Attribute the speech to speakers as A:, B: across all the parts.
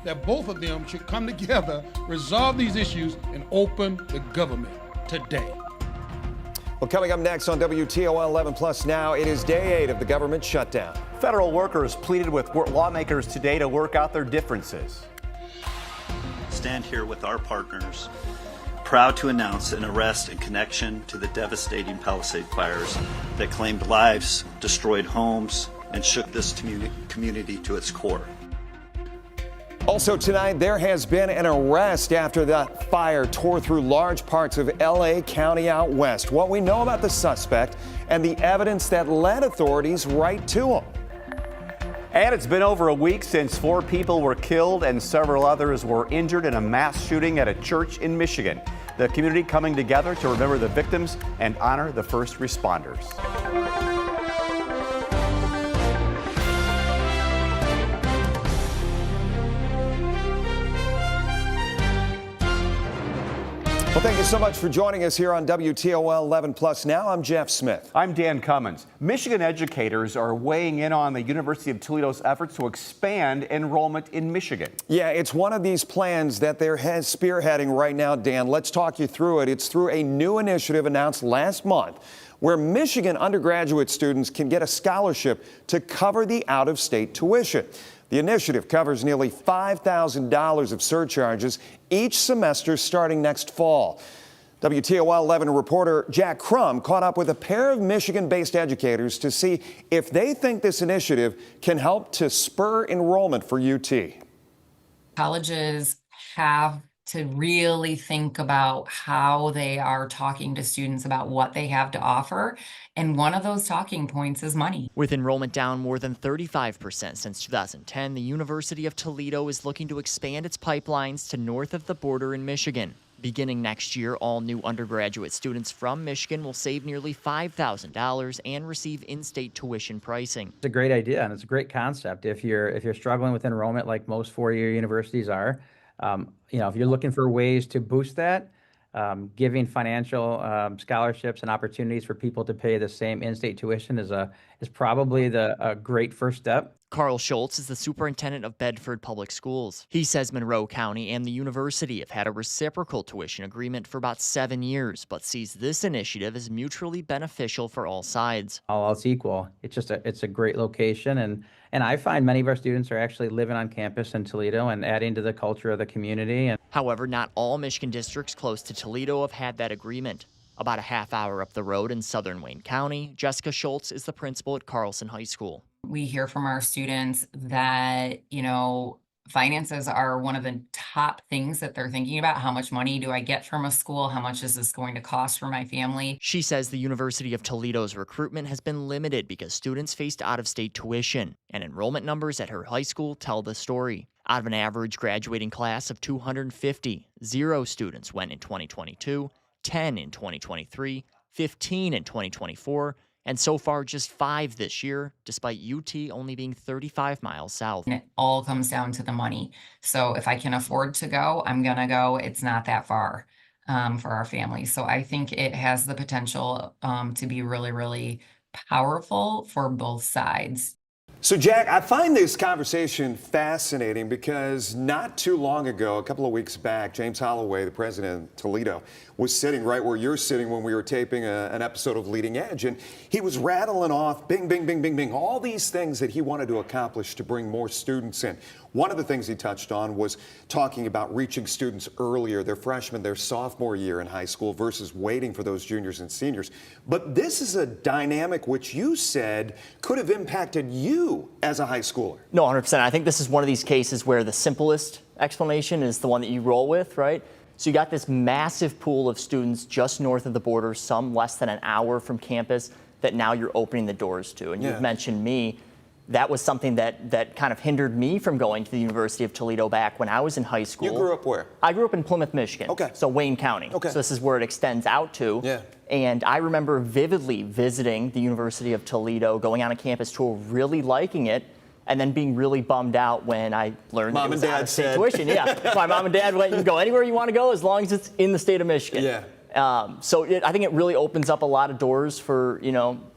A: that both of them should come together, resolve these issues, and open the government today.
B: Well, coming up next on WTOL 11 Plus now, it is day 8 of the government shutdown.
C: Federal workers pleaded with lawmakers today to work out their differences.
D: Stand here with our partners, proud to announce an arrest in connection to the devastating Palisade fires that claimed lives, destroyed homes, and shook this community to its core.
B: Also tonight, there has been an arrest after that fire tore through large parts of L.A. County out west. What we know about the suspect and the evidence that led authorities right to him.
C: And it's been over a week since 4 people were killed and several others were injured in a mass shooting at a church in Michigan. The community coming together to remember the victims and honor the first responders.
B: Well, thank you so much for joining us here on WTOL 11 Plus now. I'm Jeff Smith.
C: I'm Dan Cummins. Michigan educators are weighing in on the University of Toledo's efforts to expand enrollment in Michigan.
B: Yeah, it's one of these plans that they're spearheading right now, Dan. Let's talk you through it. It's through a new initiative announced last month where Michigan undergraduate students can get a scholarship to cover the out-of-state tuition. The initiative covers nearly $5,000 of surcharges each semester starting next fall. WTOL 11 reporter Jack Crum caught up with a pair of Michigan-based educators to see if they think this initiative can help to spur enrollment for UT.
E: Colleges have to really think about how they are talking to students about what they have to offer. And one of those talking points is money.
F: With enrollment down more than 35% since 2010, the University of Toledo is looking to expand its pipelines to north of the border in Michigan. Beginning next year, all new undergraduate students from Michigan will save nearly $5,000 and receive in-state tuition pricing.
G: It's a great idea and it's a great concept. If you're struggling with enrollment like most four-year universities are, if you're looking for ways to boost that, giving financial scholarships and opportunities for people to pay the same in-state tuition is probably a great first step.
F: Carl Schultz is the superintendent of Bedford Public Schools. He says Monroe County and the university have had a reciprocal tuition agreement for about 7 years, but sees this initiative as mutually beneficial for all sides.
G: All else equal, it's a great location, and I find many of our students are actually living on campus in Toledo and adding to the culture of the community.
F: However, not all Michigan districts close to Toledo have had that agreement. About a half hour up the road in southern Wayne County, Jessica Schultz is the principal at Carlson High School.
E: We hear from our students that, finances are one of the top things that they're thinking about. How much money do I get from a school? How much is this going to cost for my family?
F: She says the University of Toledo's recruitment has been limited because students faced out-of-state tuition, and enrollment numbers at her high school tell the story. Out of an average graduating class of 250, 0 students went in 2022, 10 in 2023, 15 in 2024, and so far just 5 this year, despite UT only being 35 miles south.
E: And it all comes down to the money. So if I can afford to go, I'm going to go. It's not that far for our family. So I think it has the potential to be really, really powerful for both sides.
B: So, Jack, I find this conversation fascinating because not too long ago, a couple of weeks back, James Holloway, the president of Toledo, was sitting right where you're sitting when we were taping an episode of Leading Edge, and he was rattling off bing, bing, bing, bing, bing, all these things that he wanted to accomplish to bring more students in. One of the things he touched on was talking about reaching students earlier, their freshman, their sophomore year in high school versus waiting for those juniors and seniors. But this is a dynamic which you said could have impacted you as a high schooler.
F: No, 100%. I think this is one of these cases where the simplest explanation is the one that you roll with, right? So you got this massive pool of students just north of the border, some less than an hour from campus, that now you're opening the doors to. And you've mentioned me. That was something that kind of hindered me from going to the University of Toledo back when I was in high school.
B: You grew up where?
F: I grew up in Plymouth, Michigan.
B: Okay.
F: So Wayne County.
B: Okay.
F: So this is where it extends out to.
B: Yeah.
F: And I remember vividly visiting the University of Toledo, going on a campus tour, really liking it, and then being really bummed out when I learned that it was out-of-state tuition. Yeah. My mom and dad went, you can go anywhere you want to go as long as it's in the state of Michigan.
B: Yeah.
F: I think it really opens up a lot of doors for,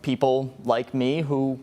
F: people like me who,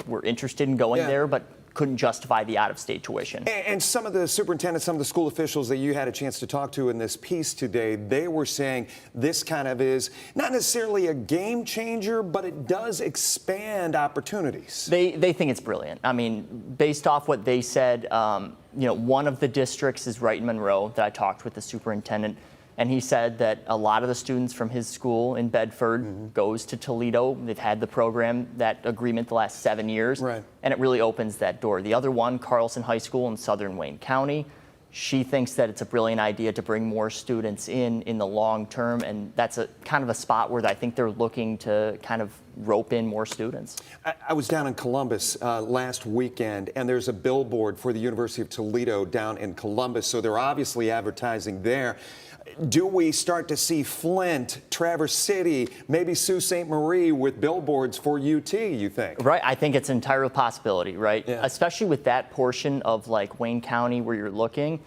F: were interested in going there, but couldn't justify the out-of-state tuition.
B: And some of the superintendents, some of the school officials that you had a chance to talk to in this piece today, they were saying this kind of is not necessarily a game changer, but it does expand opportunities.
F: They think it's brilliant. I mean, based off what they said, one of the districts is right in Monroe that I talked with the superintendent. And he said that a lot of the students from his school in Bedford goes to Toledo. They've had the program, that agreement, the last 7 years.
B: Right.
F: And it really opens that door. The other one, Carlson High School in southern Wayne County, she thinks that it's a brilliant idea to bring more students in the long term. And that's a kind of a spot where I think they're looking to kind of rope in more students.
B: I was down in Columbus last weekend, and there's a billboard for the University of Toledo down in Columbus. So they're obviously advertising there. Do we start to see Flint, Traverse City, maybe Sault Ste. Marie with billboards for UT, you think?
F: Right. I think it's an entire possibility, right?
B: Yeah.
F: Especially with that portion of like Wayne County where you're looking.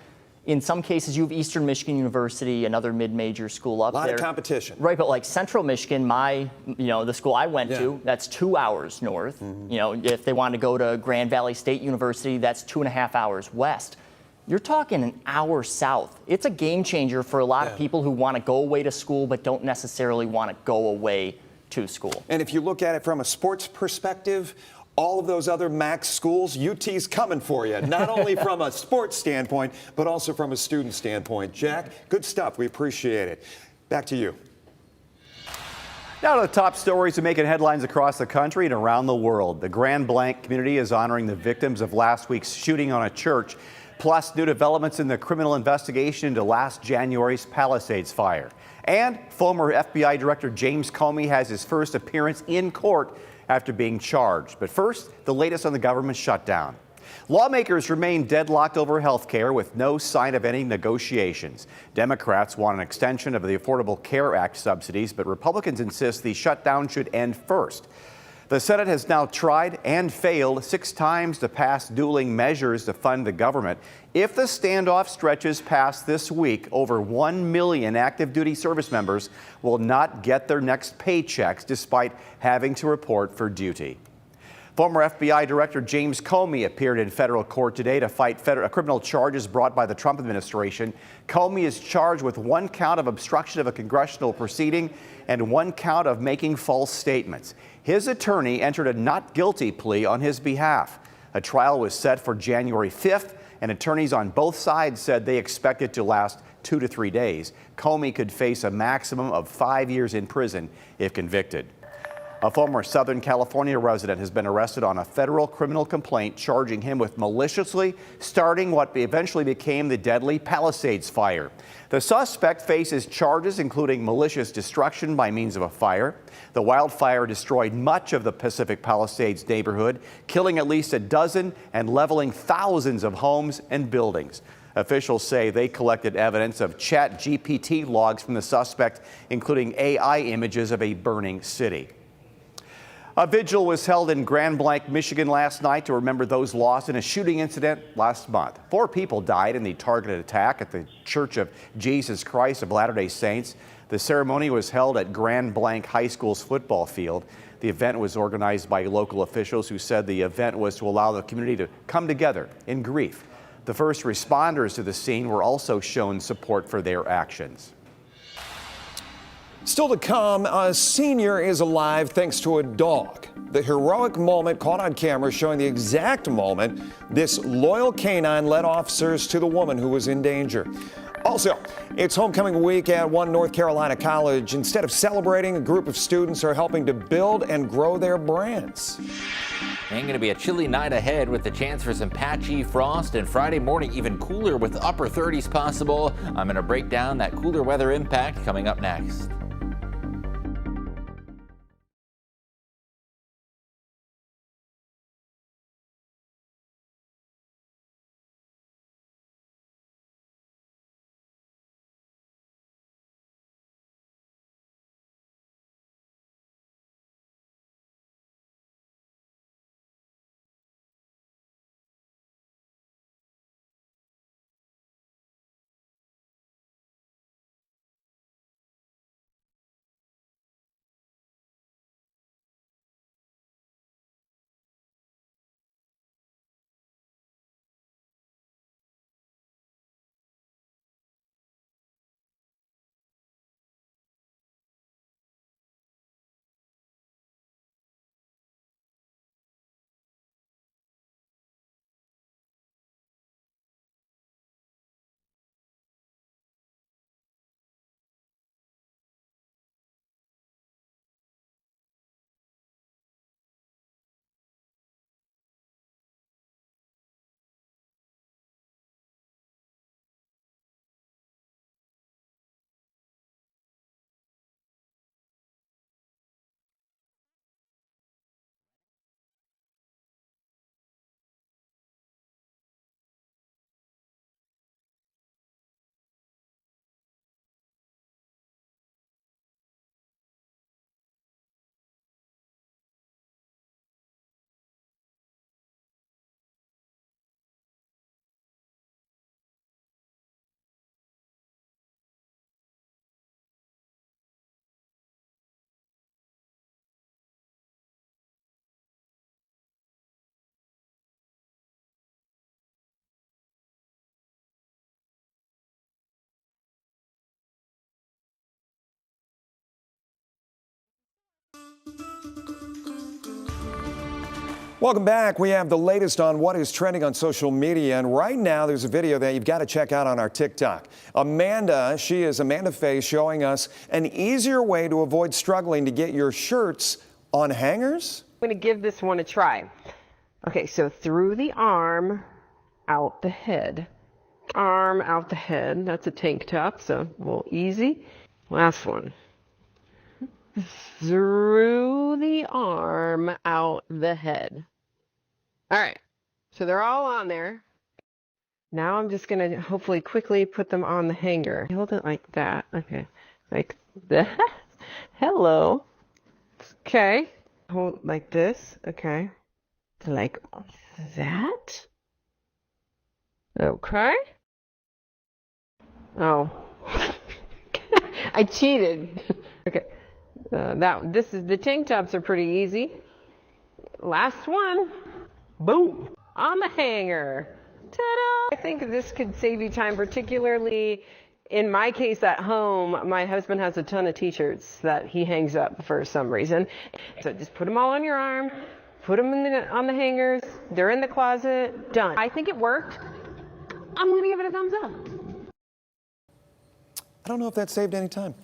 F: In some cases, you have Eastern Michigan University, another mid-major school up there.
B: A lot of competition.
F: Right, but like Central Michigan, the school I went to, that's 2 hours north. If they want to go to Grand Valley State University, that's 2.5 hours west. You're talking an hour south. It's a game changer for a lot of people who want to go away to school but don't necessarily want to go away to school.
B: And if you look at it from a sports perspective, all of those other MAC schools, UT's coming for you, not only from a sports standpoint, but also from a student standpoint. Jack, good stuff. We appreciate it. Back to you.
C: Now to the top stories are making headlines across the country and around the world. The Grand Blanc community is honoring the victims of last week's shooting on a church, plus new developments in the criminal investigation into last January's Palisades fire. And former FBI Director James Comey has his first appearance in court after being charged. But first, the latest on the government shutdown. Lawmakers remain deadlocked over health care with no sign of any negotiations. Democrats want an extension of the Affordable Care Act subsidies, but Republicans insist the shutdown should end first. The Senate has now tried and failed 6 times to pass dueling measures to fund the government. If the standoff stretches past this week, over 1 million active duty service members will not get their next paychecks despite having to report for duty. Former FBI Director James Comey appeared in federal court today to fight criminal charges brought by the Trump administration. Comey is charged with 1 count of obstruction of a congressional proceeding and 1 count of making false statements. His attorney entered a not guilty plea on his behalf. A trial was set for January 5th, and attorneys on both sides said they expect it to last 2 to 3 days. Comey could face a maximum of 5 years in prison if convicted. A former Southern California resident has been arrested on a federal criminal complaint charging him with maliciously starting what eventually became the deadly Palisades fire. The suspect faces charges including malicious destruction by means of a fire. The wildfire destroyed much of the Pacific Palisades neighborhood, killing at least a dozen and leveling thousands of homes and buildings. Officials say they collected evidence of ChatGPT logs from the suspect, including AI images of a burning city. A vigil was held in Grand Blanc, Michigan last night to remember those lost in a shooting incident last month. 4 people died in the targeted attack at the Church of Jesus Christ of Latter-day Saints. The ceremony was held at Grand Blanc High School's football field. The event was organized by local officials who said the event was to allow the community to come together in grief. The first responders to the scene were also shown support for their actions.
B: Still to come, a senior is alive thanks to a dog. The heroic moment caught on camera showing the exact moment this loyal canine led officers to the woman who was in danger. Also, it's homecoming week at one North Carolina college. Instead of celebrating, a group of students are helping to build and grow their brands.
H: And going to be a chilly night ahead with the chance for some patchy frost, and Friday morning even cooler with upper 30s possible. I'm going to break down that cooler weather impact coming up next.
B: Welcome back. We have the latest on what is trending on social media. And right now, there's a video that you've got to check out on our TikTok. Amanda, she is Amanda Faye, showing us an easier way to avoid struggling to get your shirts on hangers.
I: I'm going to give this one a try. Okay, so through the arm, out the head. Arm, out the head. That's a tank top, so a little easy. Last one. Through the arm, out the head. All right, so they're all on there. Now I'm just going to hopefully quickly put them on the hanger. Hold it like that. Okay, like that. Hello. Okay. Hold like this. Okay. Like that. Okay. Oh. I cheated. Okay. The tank tops are pretty easy. Last one. Boom. On the hanger. Ta-da! I think this could save you time, particularly in my case at home. My husband has a ton of t-shirts that he hangs up for some reason. So just put them all on your arm, put them on the hangers. They're in the closet. Done. I think it worked. I'm going to give it a thumbs up.
B: I don't know if that saved any time.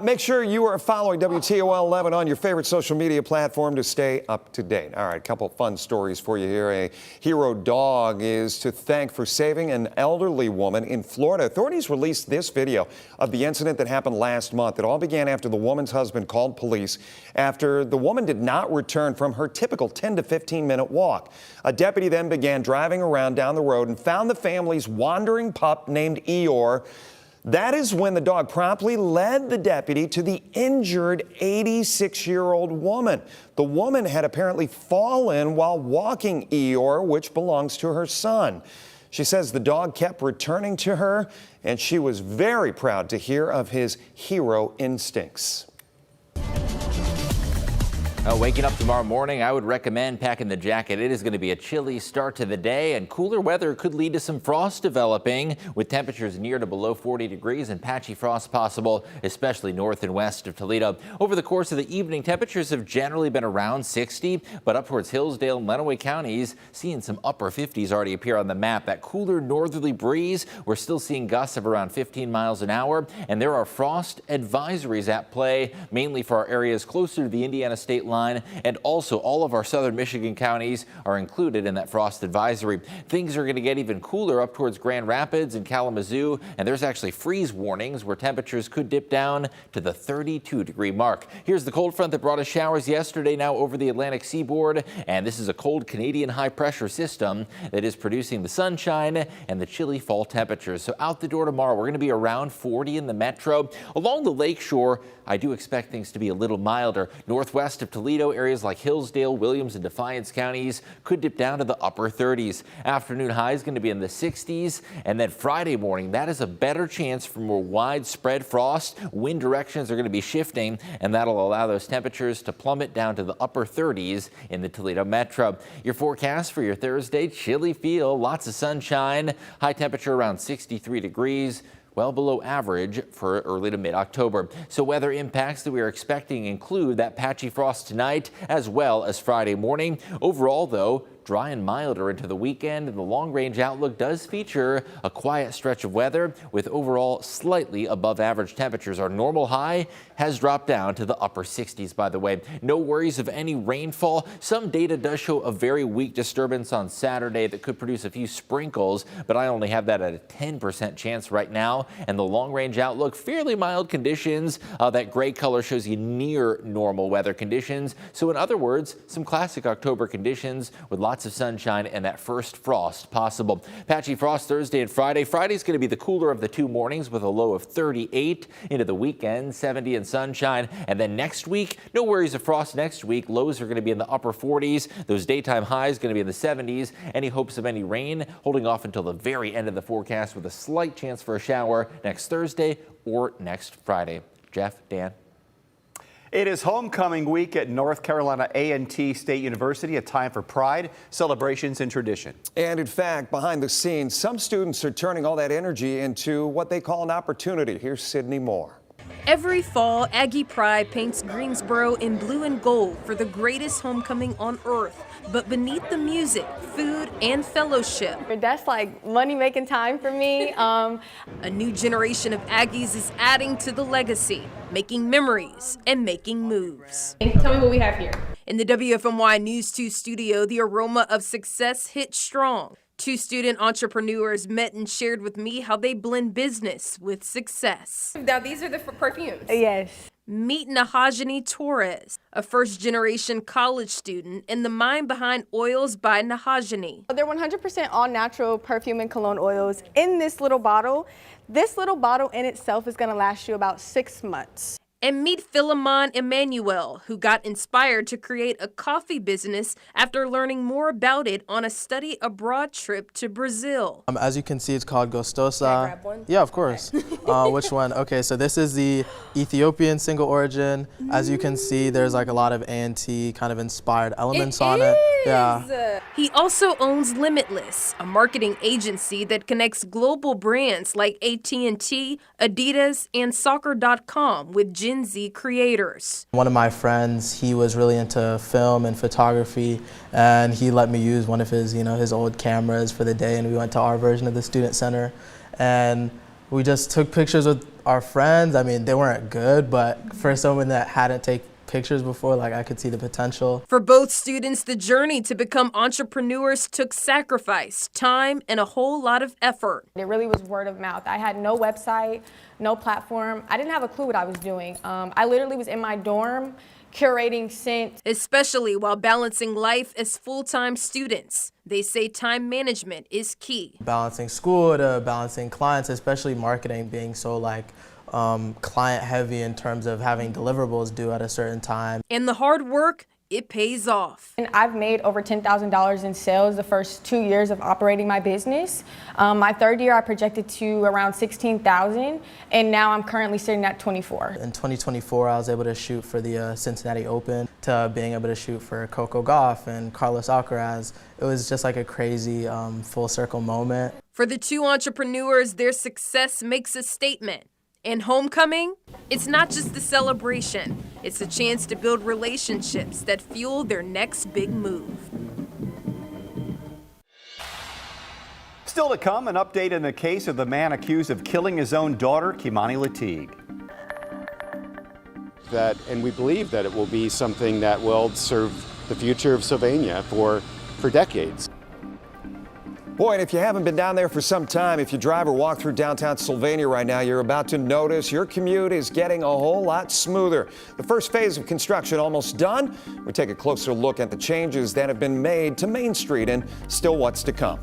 B: Make sure you are following WTOL 11 on your favorite social media platform to stay up to date. All right, a couple fun stories for you here. A hero dog is to thank for saving an elderly woman in Florida. Authorities released this video of the incident that happened last month. It all began after the woman's husband called police after the woman did not return from her typical 10 to 15-minute walk. A deputy then began driving around down the road and found the family's wandering pup named Eeyore. That is when the dog promptly led the deputy to the injured 86-year-old woman. The woman had apparently fallen while walking Eeyore, which belongs to her son. She says the dog kept returning to her, and she was very proud to hear of his hero instincts.
H: Waking up tomorrow morning, I would recommend packing the jacket. It is going to be a chilly start to the day, and cooler weather could lead to some frost developing with temperatures near to below 40 degrees and patchy frost possible, especially north and west of Toledo. Over the course of the evening, temperatures have generally been around 60, but up towards Hillsdale and Lenawee counties, seeing some upper 50s already appear on the map. That cooler northerly breeze, we're still seeing gusts of around 15 miles an hour, and there are frost advisories at play, mainly for our areas closer to the Indiana state line, and also all of our southern Michigan counties are included in that frost advisory. Things are going to get even cooler up towards Grand Rapids and Kalamazoo, and there's actually freeze warnings where temperatures could dip down to the 32-degree mark. Here's the cold front that brought us showers yesterday, now over the Atlantic seaboard, and this is a cold Canadian high-pressure system that is producing the sunshine and the chilly fall temperatures. So out the door tomorrow, we're going to be around 40 in the metro. Along the lakeshore, I do expect things to be a little milder. Northwest of Toledo, areas like Hillsdale, Williams, and Defiance counties could dip down to the upper 30s. Afternoon high is going to be in the 60s, and then Friday morning, that is a better chance for more widespread frost. Wind directions are going to be shifting, and that'll allow those temperatures to plummet down to the upper 30s in the Toledo metro. Your forecast for your Thursday, chilly feel, lots of sunshine, high temperature around 63 degrees. Well below average for early to mid-October. So weather impacts that we are expecting include that patchy frost tonight as well as Friday morning. Overall, though, dry and milder into the weekend, and the long-range outlook does feature a quiet stretch of weather with overall slightly above average temperatures. Our normal high has dropped down to the upper 60s, by the way. No worries of any rainfall. Some data does show a very weak disturbance on Saturday that could produce a few sprinkles, but I only have that at a 10% chance right now. And the long-range outlook, fairly mild conditions. That gray color shows you near normal weather conditions. So in other words, some classic October conditions with lots of sunshine and that first frost possible. Patchy frost Thursday and Friday. Friday's going to be the cooler of the two mornings with a low of 38. Into the weekend, 70 and sunshine. And then next week, no worries of frost next week. Lows are going to be in the upper 40s. Those daytime highs going to be in the 70s. Any hopes of any rain holding off until the very end of the forecast with a slight chance for a shower next Thursday or next Friday. Jeff, Dan.
C: It is homecoming week at North Carolina A&T State University, a time for pride, celebrations, and tradition.
B: And in fact, behind the scenes, some students are turning all that energy into what they call an opportunity. Here's Sydney Moore.
J: Every fall, Aggie Pride paints Greensboro in blue and gold for the greatest homecoming on earth. But beneath the music, food, and fellowship,
K: that's like money-making time for me.
J: A new generation of Aggies is adding to the legacy, making memories and making moves.
K: Tell me what we have here.
J: In the WFMY News 2 studio, the aroma of success hit strong. Two student entrepreneurs met and shared with me how they blend business with success.
K: Now these are the perfumes.
I: Yes.
J: Meet Nahajani Torres, a first-generation college student and the mind behind Oils by Nahajani.
K: They're 100% all natural perfume and cologne oils in this little bottle. This little bottle in itself is going to last you about 6 months.
J: And meet Philemon Emmanuel, who got inspired to create a coffee business after learning more about it on a study abroad trip to Brazil.
L: As you can see, it's called Gostosa.
K: Can I grab one?
L: Yeah, of course. Which one? Okay, so this is the Ethiopian single origin. As you can see, there's like a lot of A&T kind of inspired elements on it. Yeah.
J: He also owns Limitless, a marketing agency that connects global brands like AT&T, Adidas, and Soccer.com with Gen Z creators.
L: One of my friends, he was really into film and photography, and he let me use one of his, his old cameras for the day, and we went to our version of the student center, and we just took pictures with our friends. I mean, they weren't good, but for someone that hadn't taken pictures before, like, I could see the potential.
J: For both students, the journey to become entrepreneurs took sacrifice, time, and a whole lot of effort.
K: It really was word of mouth. I had no website, no platform. I didn't have a clue what I was doing. I literally was in my dorm curating scents.
J: Especially while balancing life as full-time students. They say time management is key.
L: Balancing school to balancing clients, especially marketing being so client heavy in terms of having deliverables due at a certain time.
J: And the hard work, it pays off.
K: And I've made over $10,000 in sales the first 2 years of operating my business. My third year, I projected to around 16,000, and now I'm currently sitting at 24.
L: In 2024, I was able to shoot for the Cincinnati Open, to being able to shoot for Coco Gauff and Carlos Alcaraz. It was just like a crazy full circle moment.
J: For the two entrepreneurs, their success makes a statement. And homecoming, it's not just the celebration, it's a chance to build relationships that fuel their next big move.
C: Still to come, an update in the case of the man accused of killing his own daughter, Kimani Lateague.
M: And we believe that it will be something that will serve the future of Sylvania for decades.
B: Boy, and if you haven't been down there for some time, if you drive or walk through downtown Sylvania right now, you're about to notice your commute is getting a whole lot smoother. The first phase of construction almost done. We take a closer look at the changes that have been made to Main Street and still what's to come.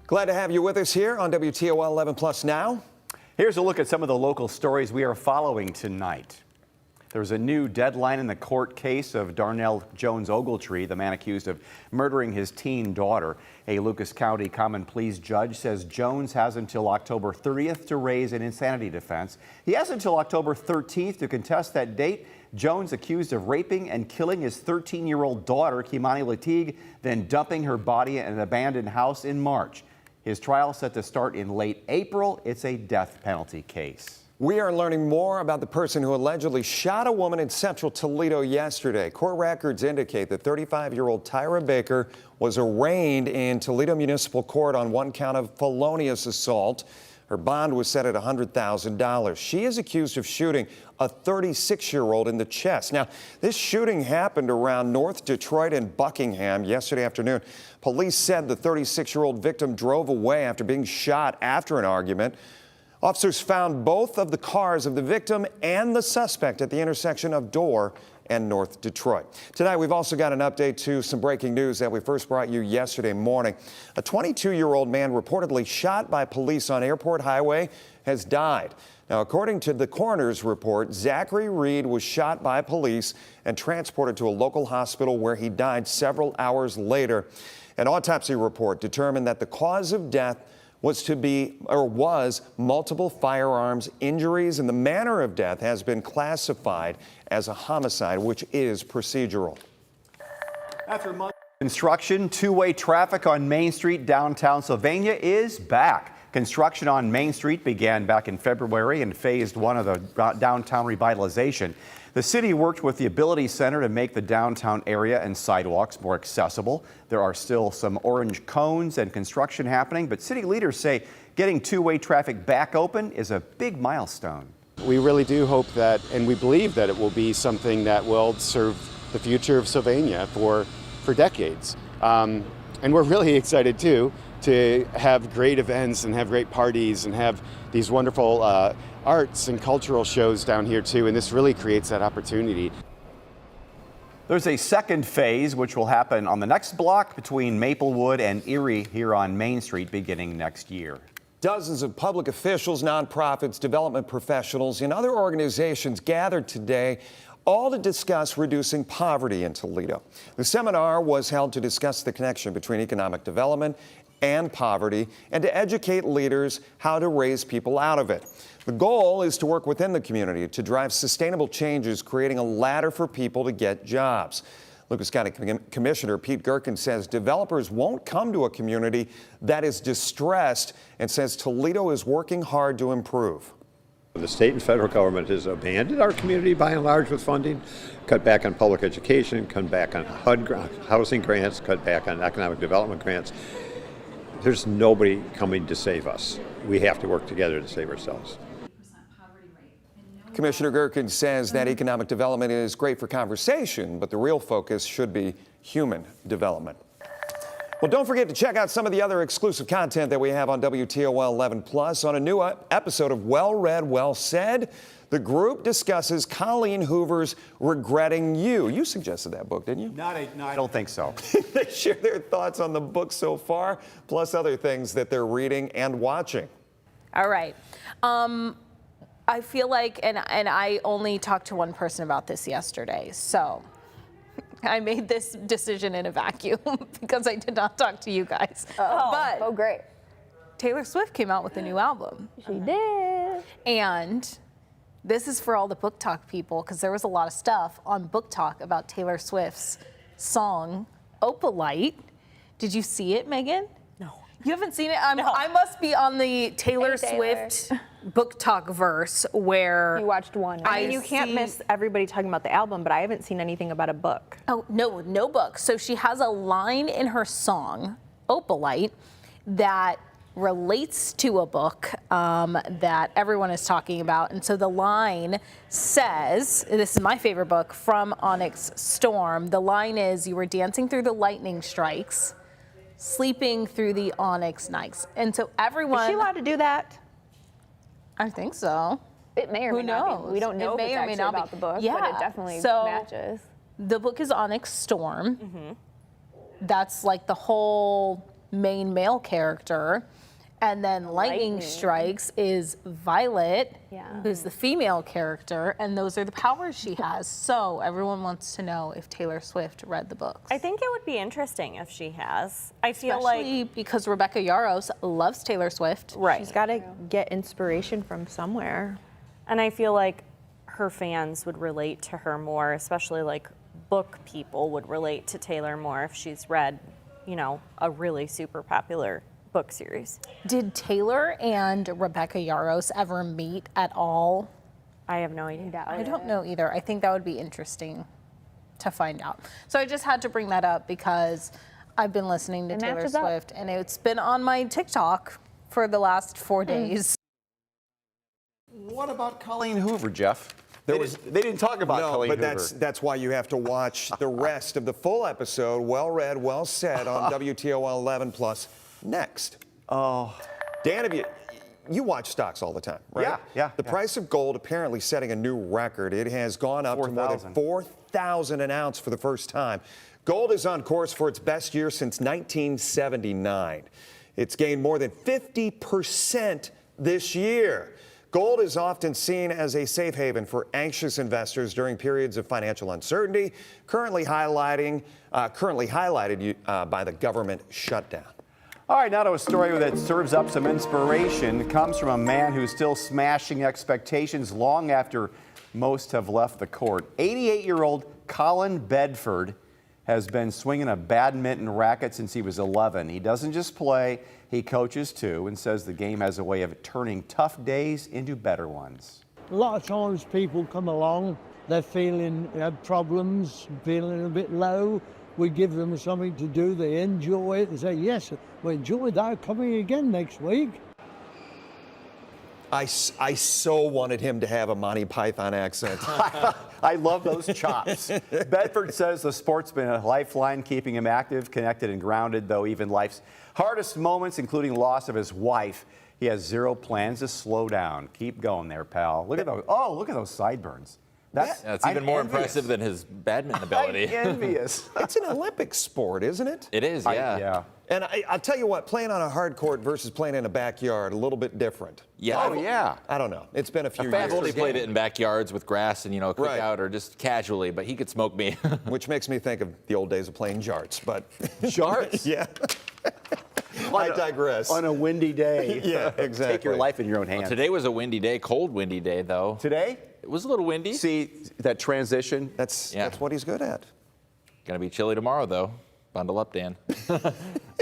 B: Glad to have you with us here on WTOL 11 Plus now.
C: Here's a look at some of the local stories we are following tonight. There's a new deadline in the court case of Darnell Jones Ogletree, the man accused of murdering his teen daughter. A Lucas County Common Pleas judge says Jones has until October 30th to raise an insanity defense. He has until October 13th to contest that date. Jones accused of raping and killing his 13-year-old daughter, Kimani Latigue, then dumping her body in an abandoned house in March. His trial set to start in late April. It's a death penalty case.
B: We are learning more about the person who allegedly shot a woman in central Toledo yesterday. Court records indicate that 35-year-old Tyra Baker was arraigned in Toledo Municipal Court on one count of felonious assault. Her bond was set at $100,000. She is accused of shooting a 36-year-old in the chest. Now, this shooting happened around North Detroit and Buckingham yesterday afternoon. Police said the 36-year-old victim drove away after being shot after an argument. Officers found both of the cars of the victim and the suspect at the intersection of Dorr and North Detroit. Tonight, we've also got an update to some breaking news that we first brought you yesterday morning. A 22-year-old man reportedly shot by police on Airport Highway has died. Now, according to the coroner's report, Zachary Reed was shot by police and transported to a local hospital where he died several hours later. An autopsy report determined that the cause of death was multiple firearms injuries, and the manner of death has been classified as a homicide, which is procedural.
C: After months of construction, two-way traffic on Main Street downtown Sylvania is back. Construction on Main Street began back in February and phased one of the downtown revitalization. The city worked with the Ability Center to make the downtown area and sidewalks more accessible. There are still some orange cones and construction happening, but city leaders say getting two-way traffic back open is a big milestone.
M: We really do hope that, and we believe that it will be something that will serve the future of Sylvania for decades. And we're really excited too to have great events and have great parties and have these wonderful arts and cultural shows down here too, and this really creates that opportunity.
C: There's a second phase which will happen on the next block between Maplewood and Erie here on Main Street beginning next year.
B: Dozens of public officials, nonprofits, development professionals, and other organizations gathered today, all to discuss reducing poverty in Toledo. The seminar was held to discuss the connection between economic development and poverty and to educate leaders how to raise people out of it. The goal is to work within the community to drive sustainable changes, creating a ladder for people to get jobs. Lucas County Commissioner Pete Gerken says developers won't come to a community that is distressed and says Toledo is working hard to improve.
N: The state and federal government has abandoned our community by and large with funding, cut back on public education, cut back on HUD housing grants, cut back on economic development grants. There's nobody coming to save us. We have to work together to save ourselves.
B: Commissioner Gerken says that economic development is great for conversation, but the real focus should be human development. Well, don't forget to check out some of the other exclusive content that we have on WTOL 11 Plus. On a new episode of Well Read, Well Said, the group discusses Colleen Hoover's Regretting You. You suggested that book, didn't you?
C: No, I don't think so.
B: They share their thoughts on the book so far, plus other things that they're reading and watching.
O: All right. I feel like, and I only talked to one person about this yesterday, so I made this decision in a vacuum because I did not talk to you guys.
P: Oh, great.
O: Taylor Swift came out with a new album.
P: She did.
O: And this is for all the Book Talk people, because there was a lot of stuff on Book Talk about Taylor Swift's song, Opalite. Did you see it, Megan?
P: No.
O: You haven't seen it?
P: No.
O: I must be on the Taylor
P: Hey, Taylor.
O: Swift Book Talk verse where
P: You watched one. I mean, you can't miss everybody talking about the album, but I haven't seen anything about a book.
O: Oh, no book. So she has a line in her song, Opalite, that relates to a book that everyone is talking about. And so the line says, this is my favorite book, From Onyx Storm. The line is, you were dancing through the lightning strikes, sleeping through the onyx nights. And so everyone...
P: Is she allowed to do that?
O: I think so.
P: It may or may not be. We don't know if it's actually about the book, but it definitely matches.
O: The book is Onyx Storm. That's like the whole main male character. And then Lightning Strikes is Violet, who's the female character, and those are the powers she has. So everyone wants to know if Taylor Swift read the books.
Q: I think it would be interesting if she has. I feel
O: Especially
Q: like
O: because Rebecca Yarros loves Taylor Swift.
Q: Right.
P: She's got to get inspiration from somewhere.
Q: And I feel like her fans would relate to her more, especially like book people would relate to Taylor more if she's read, you know, a really super popular book series.
O: Did Taylor and Rebecca Yarros ever meet at all?
Q: I have no idea.
O: I don't know either. I think that would be interesting to find out. So I just had to bring that up because I've been listening to Taylor Swift and it's been on my TikTok for the last 4 days.
C: What about Colleen Hoover, Jeff? They didn't talk about Colleen Hoover.
B: No, but that's why you have to watch the rest of the full episode, well read, well said, on WTOL 11 Plus next.
C: Oh.
B: Dan, you watch stocks all the time, right?
C: Yeah.
B: The price of gold apparently setting a new record. It has gone up to more than 4,000 an ounce for the first time. Gold is on course for its best year since 1979. It's gained more than 50% this year. Gold is often seen as a safe haven for anxious investors during periods of financial uncertainty, currently highlighted by the government shutdown.
C: All right, now to a story that serves up some inspiration. It comes from a man who's still smashing expectations long after most have left the court. 88-year-old Colin Bedford has been swinging a badminton racket since he was 11. He doesn't just play, he coaches too, and says the game has a way of turning tough days into better ones.
R: A lot of times people come along, they're feeling problems, feeling a bit low. We give them something to do, they enjoy it, they say, yes, we enjoyed that, coming again next week.
B: I so wanted him to have a Monty Python accent.
C: I love those chops. Bedford says the sport's been a lifeline, keeping him active, connected, and grounded, though even life's hardest moments, including loss of his wife, he has zero plans to slow down. Keep going there, pal. Look at those. Oh, look at those sideburns.
H: That's even more impressive than his badminton ability.
C: I'm envious.
B: It's an Olympic sport, isn't it?
H: It is, yeah.
C: Yeah.
B: And I'll tell you what, playing on a hard court versus playing in a backyard, a little bit different.
H: Yeah.
C: Oh, yeah.
B: I don't know. It's been a few years.
H: I've only played it in backyards with grass and, you know, a cookout or just casually, but he could smoke me.
B: Which makes me think of the old days of playing jarts, but...
C: Jarts?
B: Yeah. I digress.
C: On a windy day.
B: Yeah, exactly.
C: Take your life in your own hands.
H: Well, today was a windy day, cold windy day, though.
C: Today?
H: It was a little windy.
C: See that transition?
B: That's what he's good at.
H: Gonna be chilly tomorrow, though. Bundle up, Dan. I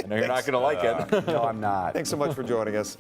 H: know you're not gonna like it.
C: No, I'm not.
B: Thanks so much for joining us.